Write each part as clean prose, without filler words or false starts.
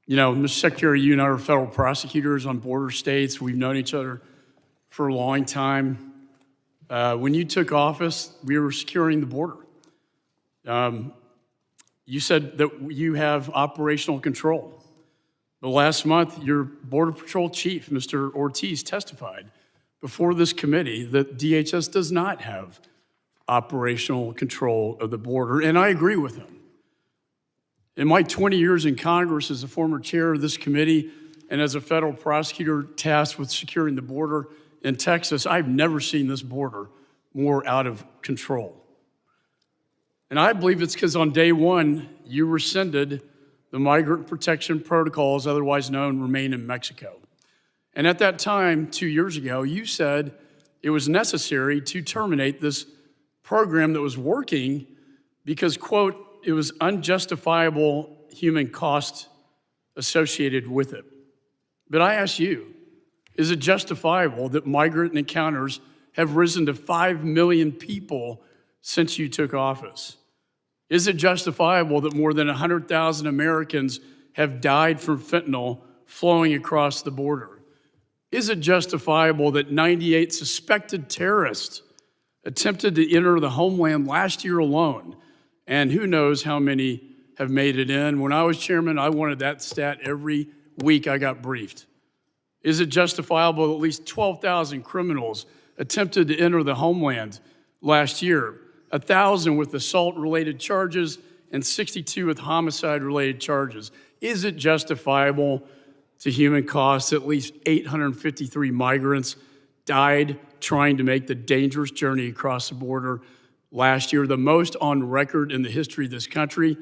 You know, Mr. Secretary, you and I are federal prosecutors on border states. We've known each other for a long time. When you took office, we were securing the border. You said that you have operational control. But last month, your Border Patrol chief, Mr. Ortiz, testified before this committee that DHS does not have operational control of the border, and I agree with him. In my 20 years in Congress as a former chair of this committee and as a federal prosecutor tasked with securing the border in Texas, I've never seen this border more out of control. And I believe it's because on day one, you rescinded the migrant protection protocols, otherwise known Remain in Mexico. And at that time, 2 years ago, you said it was necessary to terminate this program that was working because, quote, it was unjustifiable human cost associated with it. But I ask you, is it justifiable that migrant encounters have risen to 5 million people since you took office? Is it justifiable that more than 100,000 Americans have died from fentanyl flowing across the border? Is it justifiable that 98 suspected terrorists attempted to enter the Homeland last year alone? And who knows how many have made it in. When I was chairman, I wanted that stat every week I got briefed. Is it justifiable that at least 12,000 criminals attempted to enter the Homeland last year? 1,000 with assault-related charges and 62 with homicide-related charges. Is it justifiable to human costs that at least 853 migrants died trying to make the dangerous journey across the border last year, the most on record in the history of this country?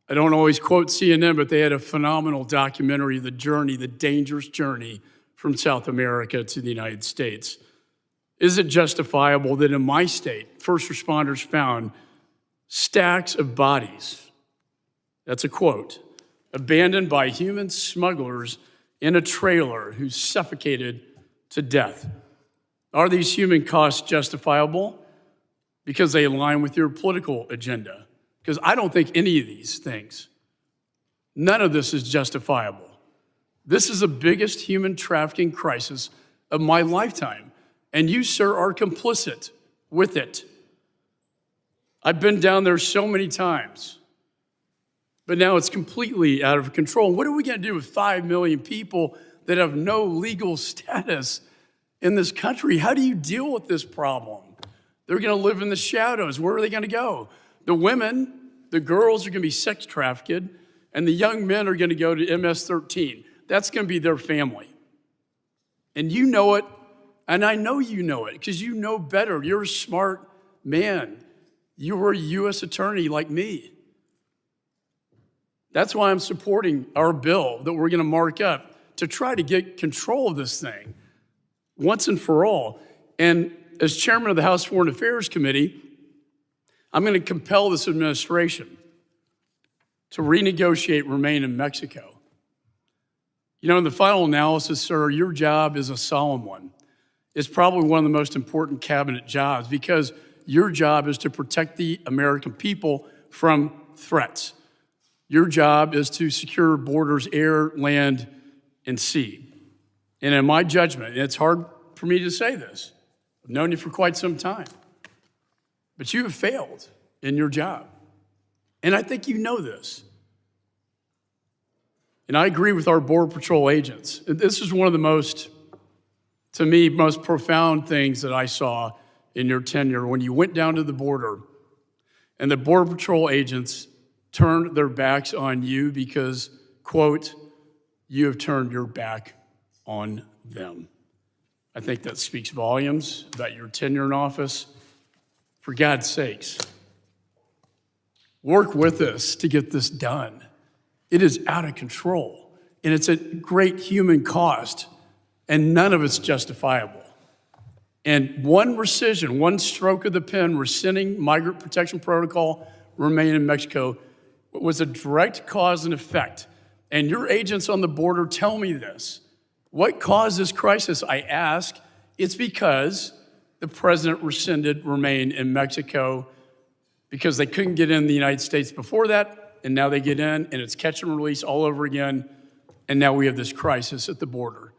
I don't always quote CNN, but they had a phenomenal documentary, The Journey, the dangerous journey from South America to the United States. Is it justifiable that in my state, first responders found stacks of bodies, that's a quote, abandoned by human smugglers in a trailer who suffocated to death? Are these human costs justifiable? Because they align with your political agenda. Because I don't think any of these things, none of this is justifiable. This is the biggest human trafficking crisis of my lifetime, and you, sir, are complicit with it. I've been down there so many times, but now it's completely out of control. What are we going to do with 5 million people that have no legal status in this country? How do you deal with this problem? They're going to live in the shadows. Where are they going to go? The women, the girls are going to be sex trafficked, and the young men are going to go to MS-13. That's going to be their family. And you know it, and I know you know it, because you know better. You're a smart man. You were a U.S. attorney like me. That's why I'm supporting our bill that we're going to mark up to try to get control of this thing once and for all. And as chairman of the House Foreign Affairs Committee, I'm going to compel this administration to renegotiate Remain in Mexico. You know, in the final analysis, sir, your job is a solemn one. It's probably one of the most important cabinet jobs because your job is to protect the American people from threats. Your job is to secure borders, air, land, and sea. And in my judgment, and it's hard for me to say this, I've known you for quite some time, but you have failed in your job. And I think you know this. And I agree with our Border Patrol agents. This is one of the most, to me, most profound things that I saw in your tenure when you went down to the border and the Border Patrol agents turned their backs on you because, quote, you have turned your back on them. I think that speaks volumes about your tenure in office. For God's sakes, work with us to get this done. It is out of control, and it's at great human cost, and none of it's justifiable. And one rescission, one stroke of the pen, rescinding migrant protection protocol, Remain in Mexico, was a direct cause and effect. And your agents on the border tell me this. What caused this crisis, I ask? It's because the president rescinded Remain in Mexico because they couldn't get in the United States before that, and now they get in, and it's catch and release all over again, and now we have this crisis at the border.